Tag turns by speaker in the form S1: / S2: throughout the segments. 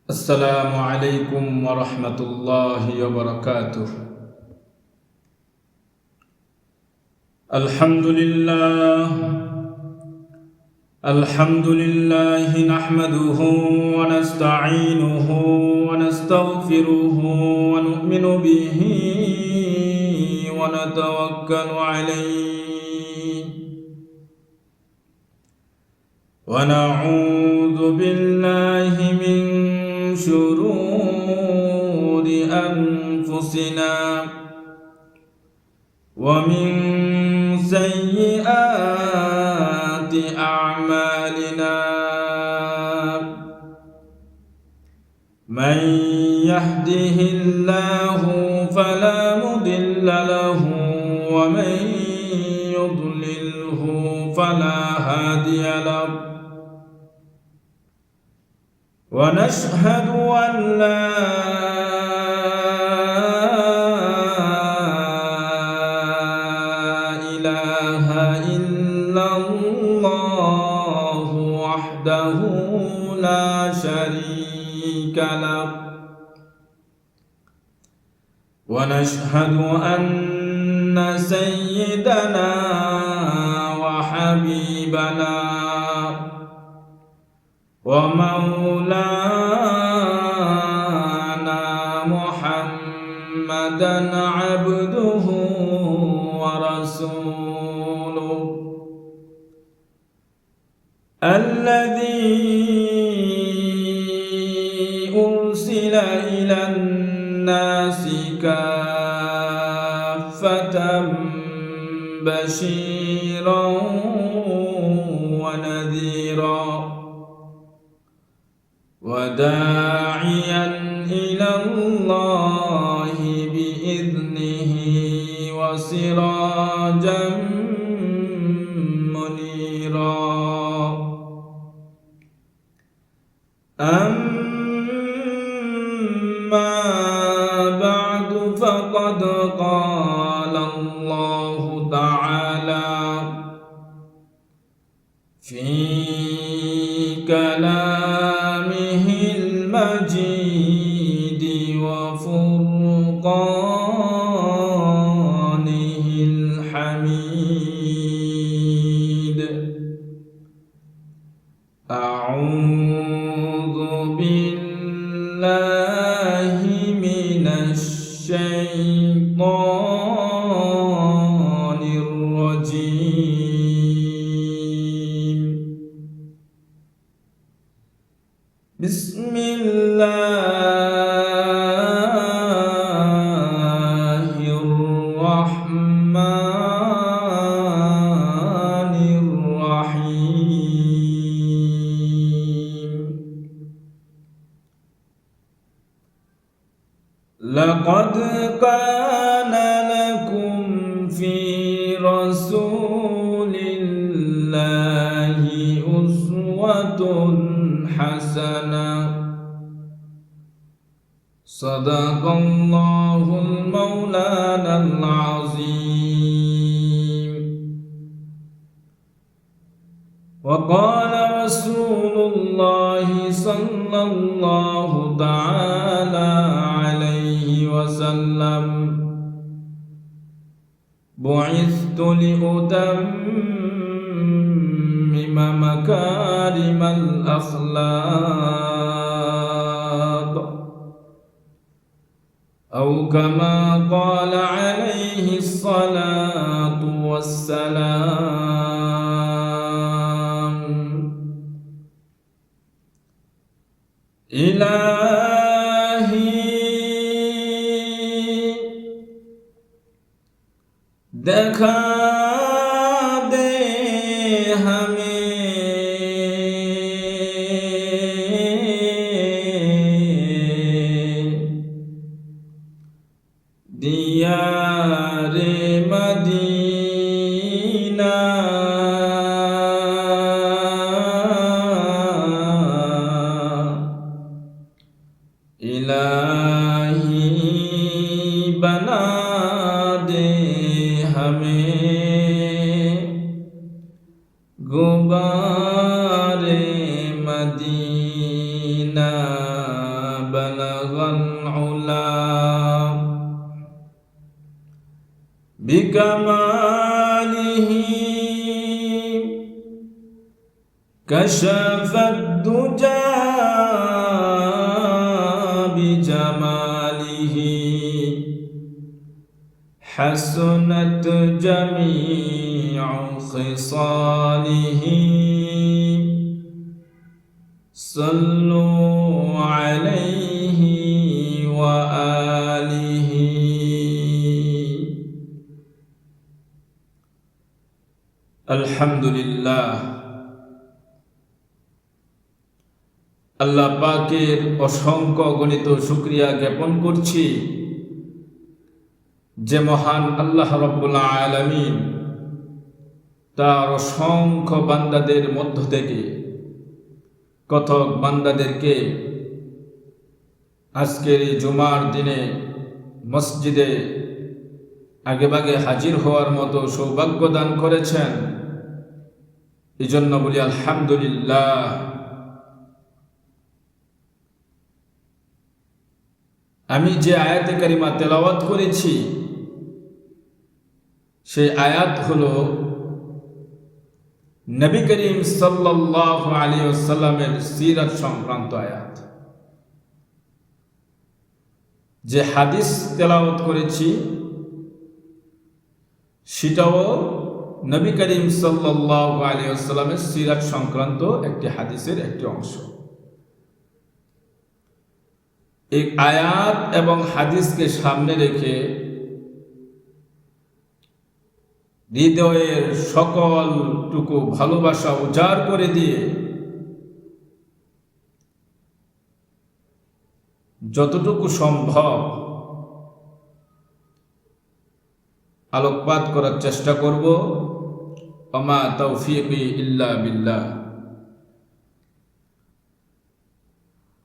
S1: السلام عليكم ورحمة الله وبركاته. الحمد لله نحمده ونستعينه ونستغفره ونؤمن به ونتوكل عليه ونعوذ بالله من شرور أنفسنا ومن سيئات أعمالنا. من يهده الله فلا مضل له ومن يضلله فلا هادي له. ونشهد أن لا إله إلا الله وحده لا شريك له. ونشهد أن سيدنا وحبيبنا ومولانا محمدا عبده ورسوله الذي أرسل إلى الناس كافة بشيرا ونذيرا وداعيا إلى الله بإذنه وسراجا منيرا. أما بعد فقد قال الله تعالى في كلامه المجيد وفرقانه الحميد. أعوذ بالله من الشيطان الرجيم. بسم الله الرحمن الرحيم. لقد كان لكم في رسول الله أسوة حسنة. صدق الله المولانا العظيم. وقال رسول الله صلى الله تعالى عليه وسلم: بعثت لأتمم مكارم الأخلاق، أو كما قال عليه الصلاة والسلام. إلهي दिखा दे हमें दियारे मदीना। इलाही बना दे हमें بكماله كشف الدجى بجماله حسنت جميع خصاله صلوا عليه وآله الحمد لله আল্লাহ পাকের অসংখ্য গণিত শুকরিয়া জ্ঞাপন করছি যে মহান আল্লাহ রাব্বুল আলামিন তার অসংখ্য বান্দাদের মধ্য থেকে কতক বান্দাদেরকে আজকের এই জুমার দিনে মসজিদে আগেভাগে হাজির হওয়ার মতো সৌভাগ্য দান করেছেন। এই জন্য বলি আলহামদুলিল্লাহ। আমি যে আয়াতে কারিমা তেলাওয়াত করেছি সেই আয়াত হলো নবী করিম সাল্লাল্লাহু আলাইহি ওয়াসাল্লামের সিরাত সংক্রান্ত আয়াত। যে হাদিস তেলাওয়াত করেছি সেটাও নবী করিম সাল্লাল্লাহু আলাইহি ওয়াসাল্লামের সিরাত সংক্রান্ত একটি হাদিসের একটি অংশ। এই আয়াত এবং হাদিসকে সামনে রেখে হৃদয়ের সকলটুকু ভালোবাসা উজাড় করে দিয়ে যতটুকু সম্ভব আলোকপাত করার চেষ্টা করব। ওমা তাওফীকি ইল্লা বিল্লাহ।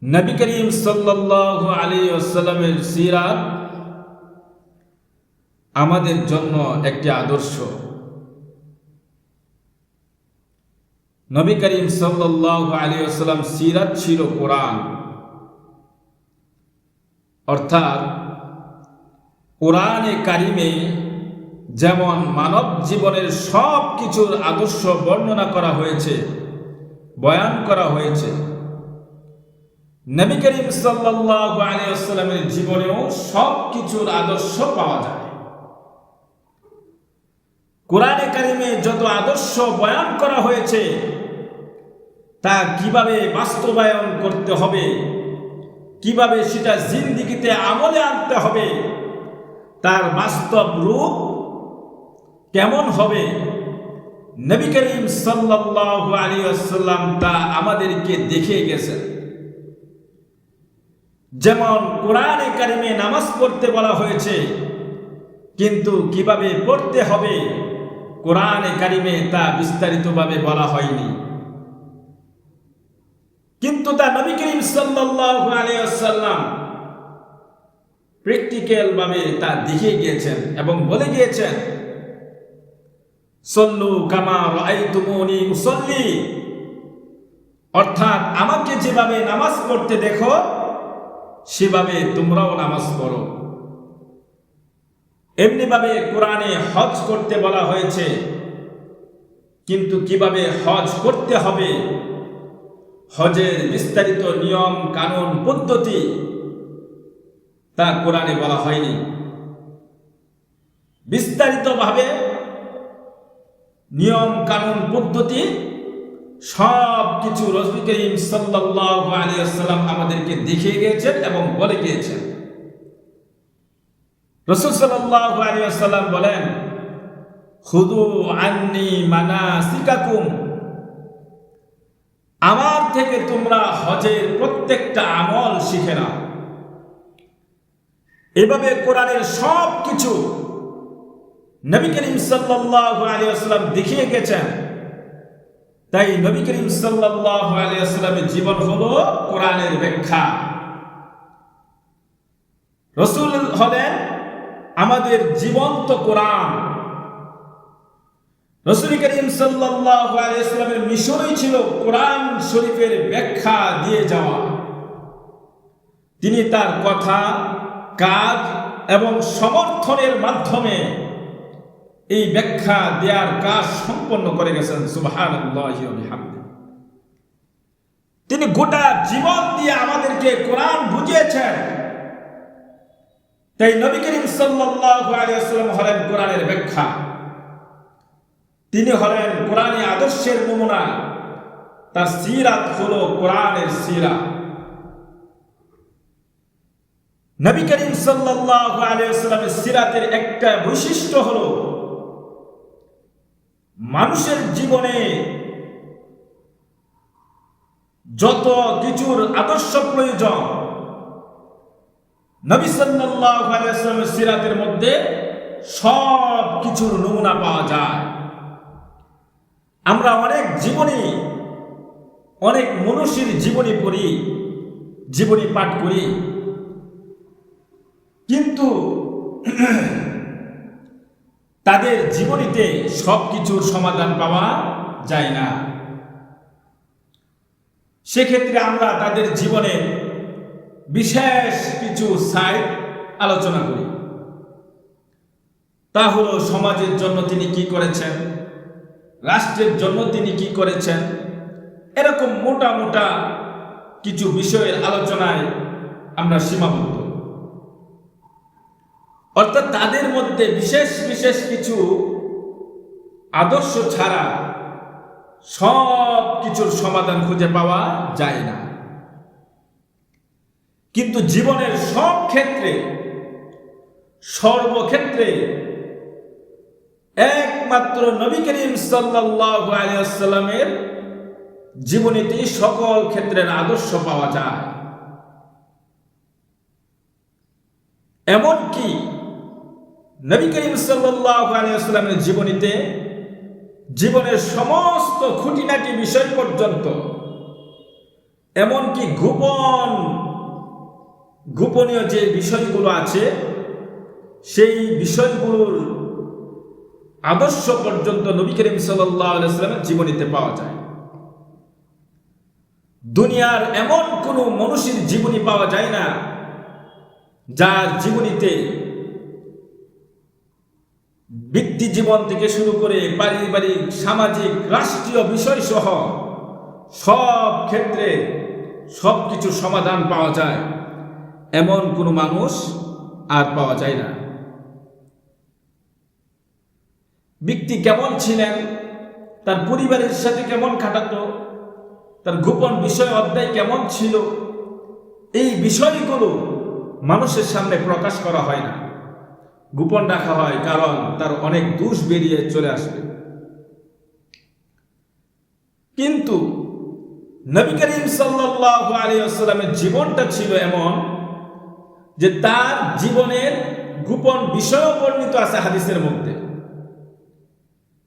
S1: নবী করিম সাল্লাল্লাহু আলাইহি ওয়াসাল্লামের সিরাত আমাদের জন্য একটি আদর্শ। নবী করিম সাল্লাল্লাহু আলাইহি ওয়াসাল্লাম সিরাত ছিল কোরআন, অর্থাৎ কোরআনে কারিমে যেমন মানব জীবনের সব কিছুর আদর্শ বর্ণনা করা হয়েছে, বয়ান করা হয়েছে, নবী করিম সাল্লাল্লাহু আলাইহি ওয়াসাল্লামের জীবনেও সব কিছুর আদর্শ পাওয়া যায়। কোরআনে কারিমে যত আদর্শ বয়ান করা হয়েছে তা কিভাবে বাস্তবায়ন করতে হবে, কিভাবে সেটা জিন্দেগিতে আমলে আনতে হবে, তার বাস্তব রূপ কেমন হবে, নবী করিম সাল্লাল্লাহু আলাইহি ওয়াসাল্লাম তা আমাদেরকে দেখিয়ে গেছেন। যেমন কোরআনে কারিমে নামাজ পড়তে বলা হয়েছে, কিন্তু কিভাবে পড়তে হবে কোরআনে কারিমে তা বিস্তারিতভাবে বলা হয়নি, কিন্তু তা নবী করিম সাল্লাল্লাহু আলাইহি ওয়াসাল্লাম প্র্যাকটিক্যাল ভাবে তা দেখিয়ে গিয়েছেন এবং বলে গিয়েছেন, সল্লু কামা রাআইতুমুনি উসাল্লি, অর্থাৎ আমাকে যেভাবে নামাজ পড়তে দেখো সেভাবে তোমরাও নামাজ পড়ো। এমনিভাবে কোরআনে হজ করতে বলা হয়েছে, কিন্তু কিভাবে হজ করতে হবে, হজের বিস্তারিত নিয়ম কানুন পদ্ধতি তা কোরআনে বলা হয়নি। বিস্তারিতভাবে নিয়ম কানুন পদ্ধতি সব কিছু রাসূল করিম সাল্লাল্লাহু আলাইহি ওয়াসাল্লাম আমাদেরকে দেখিয়ে গিয়েছেন এবং বলে গিয়েছেন। রাসূল সাল্লাল্লাহু আলাইহি ওয়াসাল্লাম বলেন, খুযু আন্নী মানাসিকাকুম, আমার থেকে তোমরা হজের প্রত্যেকটা আমল শিখে নাও। এভাবে কোরআনের সব কিছু নবী করিম সাল্লাল্লাহু আলাইহি ওয়াসাল্লাম দেখিয়ে গেছেন। তাই নবী করিম সাল্লাল্লাহু আলাইহি ওয়াসাল্লামের জীবন হলো কোরআনের ব্যাখ্যা। রাসূল হলেন আমাদের জীবন্ত কোরআন। রাসূল করিম সাল্লাল্লাহু আলাইহি ওয়াসাল্লামের মিশনই ছিল কোরআন শরীফের ব্যাখ্যা দিয়ে যাওয়া। তিনি তার কথা, কাজ এবং সমর্থনের মাধ্যমে এই ব্যাখ্যা দেওয়ার কাজ সম্পন্ন করে গেছেন সুবহানাল্লাহি ওয়া বিহামদিহি। তিনি গোটা জীবন দিয়ে আমাদেরকে কোরআন বুঝিয়েছেন। তাই নবী করিম সাল্লাল্লাহু আলাইহি ওয়াসাল্লাম হলেন কোরআনের ব্যাখ্যা, তিনি হলেন কোরআনী আদর্শের নমুনা, তার সিরাত হলো কোরআনের সিরাত। নবী করিম সাল্লাল্লাহু আলাইহি ওয়াসাল্লামের সিরাতের একটা বৈশিষ্ট্য হলো মানুষের জীবনে যত কিছুর আদর্শ প্রয়োজন নবী সাল্লাল্লাহু আলাইহি ওয়াসাল্লামের সিরাতের মধ্যে সব কিছুর নমুনা পাওয়া যায়। আমরা অনেক জীবনী, অনেক মনীষীর জীবনী পড়ি, জীবনী পাঠ করি, কিন্তু তাদের জীবনীতে সব কিছুর সমাধান পাওয়া যায় না। সেক্ষেত্রে আমরা তাদের জীবনের বিশেষ কিছু সাইড আলোচনা করি। তা হলো সমাজের জন্য তিনি কি করেছেন, রাষ্ট্রের জন্য তিনি কি করেছেন, এরকম মোটা মোটা কিছু বিষয়ের আলোচনায় আমরা সীমাবদ্ধ। অর্থাৎ তাদের মধ্যে বিশেষ বিশেষ কিছু আদর্শ ছাড়া সব কিছুর সমাধান খুঁজে পাওয়া যায় না। কিন্তু জীবনের সব ক্ষেত্রে, সর্বক্ষেত্রে একমাত্র নবী করিম সাল্লাল্লাহু আলাইহি ওয়াসাল্লামের জীবনীতে সকল ক্ষেত্রের আদর্শ পাওয়া যায়। এমনকি নবী করিম সাল্লাল্লাহু আলাইহি ওয়াসাল্লামের জীবনীতে জীবনের সমস্ত খুঁটিনাটি বিষয় পর্যন্ত, এমনকি গোপনীয় যে বিষয়গুলো আছে সেই বিষয়গুলোর আদর্শ পর্যন্ত নবী করিম সাল্লাল্লাহু আলাইহি ওয়াসাল্লামের জীবনীতে পাওয়া যায়। দুনিয়ার এমন কোনো মনীষীর জীবনী পাওয়া যায় না যার জীবনীতে ব্যক্তি জীবন থেকে শুরু করে পারিবারিক, সামাজিক, রাষ্ট্রীয় বিষয় সহ সব ক্ষেত্রে সবকিছু সমাধান পাওয়া যায়, এমন কোনো মানুষ আর পাওয়া যায় না। ব্যক্তি কেমন ছিলেন, তার পরিবারের সাথে কেমন কাটাতো, তার গোপন বিষয় অধ্যায় কেমন ছিল, এই বিষয়গুলো মানুষের সামনে প্রকাশ করা হয় না, গোপন রাখা হয়, কারণ তার অনেক দোষ বেরিয়ে চলে আসবে। কিন্তু নবী করিম সাল্লাল্লাহু আলাইহি ওয়াসাল্লামের জীবনটা ছিল এমন যে তার জীবনের গোপন বিষয়ও বর্ণিত আছে হাদিসের মধ্যে।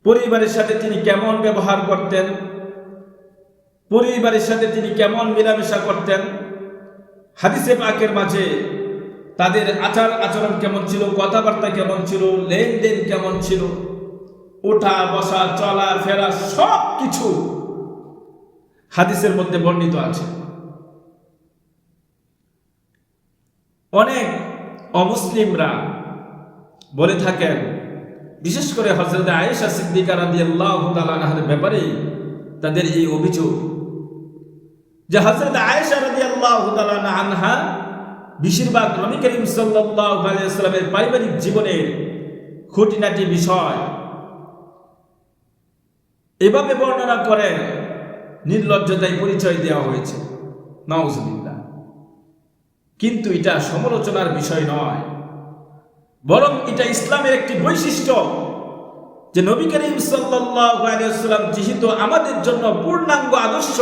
S1: পরিবারের সাথে তিনি কেমন ব্যবহার করতেন, পরিবারের সাথে তিনি কেমন মেলামেশা করতেন, হাদিসে পাকের মাঝে তাদের আচার আচরণ কেমন ছিল, কথাবার্তা কেমন ছিল, লেনদেন কেমন ছিল, ওঠা বসা চলা ফেরা সব কিছু হাদিসের মধ্যে বর্ণিত আছে। অনেক অমুসলিমরা বলে থাকেন, বিশেষ করে হযরত আয়েশা সিদ্দিকা রাদিয়াল্লাহু তাআলা আনহার ব্যাপারে তাদের এই অভিযোগ যে হযরত আয়েশা রাদিয়াল্লাহু তাআলা আনহা বেশিরভাগ নবী করিম সাল্লাল্লাহু আলাইহি ওয়াসাল্লামের পারিবারিক জীবনের খুঁটিনাটি বিষয় এভাবে বর্ণনা করে নির্লজ্জতায় পরিচয় দেওয়া হয়েছে, নাউজুবিল্লাহ। কিন্তু এটা সমালোচনার বিষয় নয়, বরং এটা ইসলামের একটি বৈশিষ্ট্য যে নবী করিম সাল্লাল্লাহু আলাইহি ওয়াসাল্লাম যেহেতু আমাদের জন্য পূর্ণাঙ্গ আদর্শ,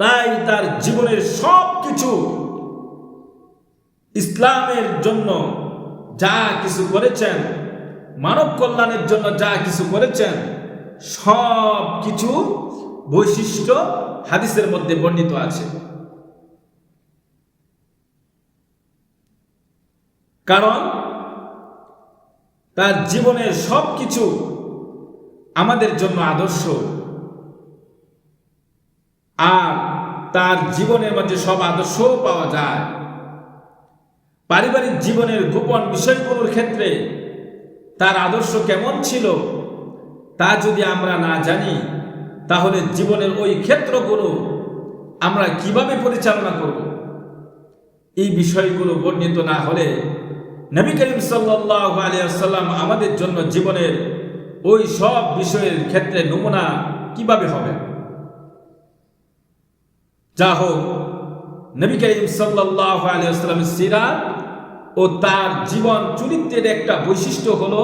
S1: তাই তার জীবনের সব কিছু ইসলামের জন্য যা কিছু করেছেন, মানব কল্যাণের জন্য যা কিছু করেছেন, সব কিছু বৈশিষ্ট্য হাদিসের মধ্যে বর্ণিত আছে। কারণ তার জীবনের সব কিছু আমাদের জন্য আদর্শ, আর তার জীবনের মধ্যে সব আদর্শ পাওয়া যায়। পারিবারিক জীবনের গোপন বিষয়গুলোর ক্ষেত্রে তার আদর্শ কেমন ছিল তা যদি আমরা না জানি, তাহলে জীবনের ওই ক্ষেত্রগুলো আমরা কিভাবে পরিচালনা করব? এই বিষয়গুলো বর্ণিত না হলে নবী করিম সাল্লাল্লাহু আলাইহি ওয়াসাল্লাম আমাদের জন্য জীবনের ওই সব বিষয়ের ক্ষেত্রে নমুনা কিভাবে হবে? যা হোক, নবী করিম সাল্লাল্লাহু আলাইহি ওয়াসাল্লামের সিরাত ও তার জীবন চরিত্রের একটা বৈশিষ্ট্য হলো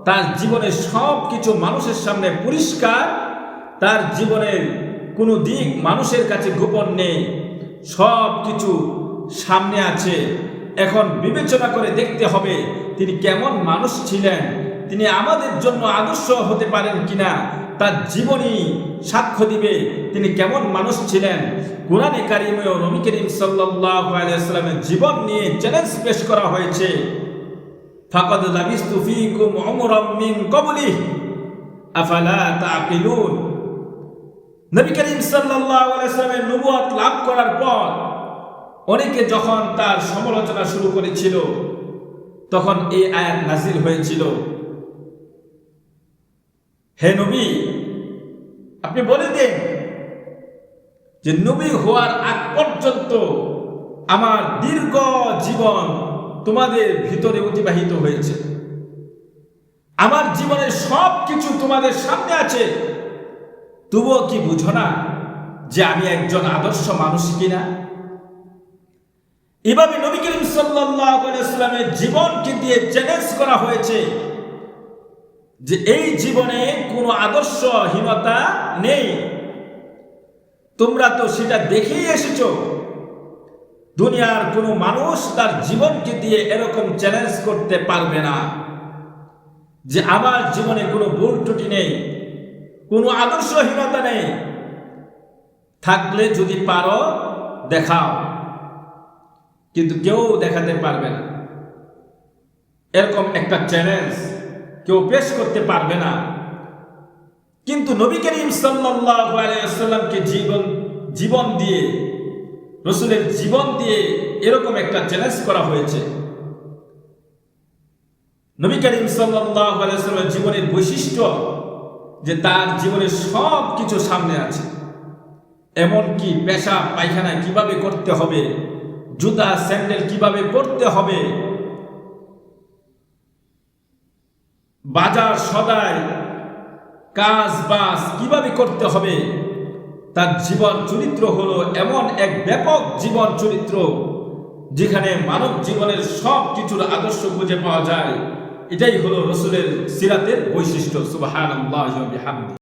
S1: তার জীবনের সব কিছু মানুষের সামনে পরিষ্কার, তার জীবনের কোনো দিক মানুষের কাছে গোপন নেই, সব কিছু সামনে আছে। এখন বিবেচনা করে দেখতে হবে তিনি কেমন মানুষ ছিলেন, তিনি আমাদের জন্য আদর্শ হতে পারেন কিনা, তার জীবনী সাক্ষ্য দিবে তিনি কেমন মানুষ ছিলেন। কুরআনে কারিমেও নবী করিম সাল্লাল্লাহু আলাইহি ওয়াসাল্লামের জীবন নিয়ে চ্যালেঞ্জ পেশ করা হয়েছে। ফাকাদ লাবিস্তু ফীকুম উমরাম মিন ক্বাবলিহি আফালা তাআকিলুন। নবী করিম সাল্লাল্লাহু আলাইহি ওয়াসাল্লামের নবুয়ত লাভ করার পর অনেকে যখন তার সমালোচনা শুরু করেছিল, তখন এই আয়াত নাযিল হয়েছিল, হে নবী, আপনি বলে দেন যে নবী হওয়ার আগ পর্যন্ত আমার দীর্ঘ জীবন তোমাদের ভিতরে অতিবাহিত হয়েছে, আমার জীবনের সব কিছু তোমাদের সামনে আছে, তবুও কি বুঝো না যে আমি একজন আদর্শ মানুষ কিনা? এভাবে নবী করিম সাল্লাল্লাহু আলাইহি ওয়াসাল্লামের জীবনকে দিয়ে চ্যালেঞ্জ করা হয়েছে যে এই জীবনে কোনো আদর্শহীনতা নেই। তোমরা তো সেটা দেখেই এসেছো। দুনিয়ার কোনো মানুষ তার জীবনকে দিয়ে এরকম চ্যালেঞ্জ করতে পারবে না যে আমার জীবনে কোনো ভুল ত্রুটি নেই, কোনো আদর্শহীনতা নেই। থাকলে যদি পারো দেখাও, কিন্তু কেউ দেখাতে পারবে না। এরকম একটা চ্যালেঞ্জ কেউ পেশ করতে পারবে না। কিন্তু নবী করিম সাল্লাল্লাহু আলাইহি ওয়াসাল্লামকে জীবন দিয়ে, রাসূলের জীবন দিয়ে এরকম একটা চ্যালেঞ্জ করা হয়েছে। নবী করিম সাল্লাল্লাহু আলাইহি ওয়াসাল্লামের জীবনের বৈশিষ্ট্য যে তার জীবনের সব কিছু সামনে আছে, এমনকি পেশাব পায়খানা কিভাবে করতে হবে, জুতা স্যান্ডেল কিভাবে পরতে হবে, বাজার সদাই কাজ বাস কিভাবে করতে হবে, তার জীবন চরিত্র হলো এমন এক ব্যাপক জীবন চরিত্র যেখানে মানব জীবনের সব কিছুর আদর্শ খুঁজে পাওয়া যায়। এটাই হলো রাসূলের সিরাতের বৈশিষ্ট্য। সুবহানাল্লাহি ওয়া বিহামদিহি।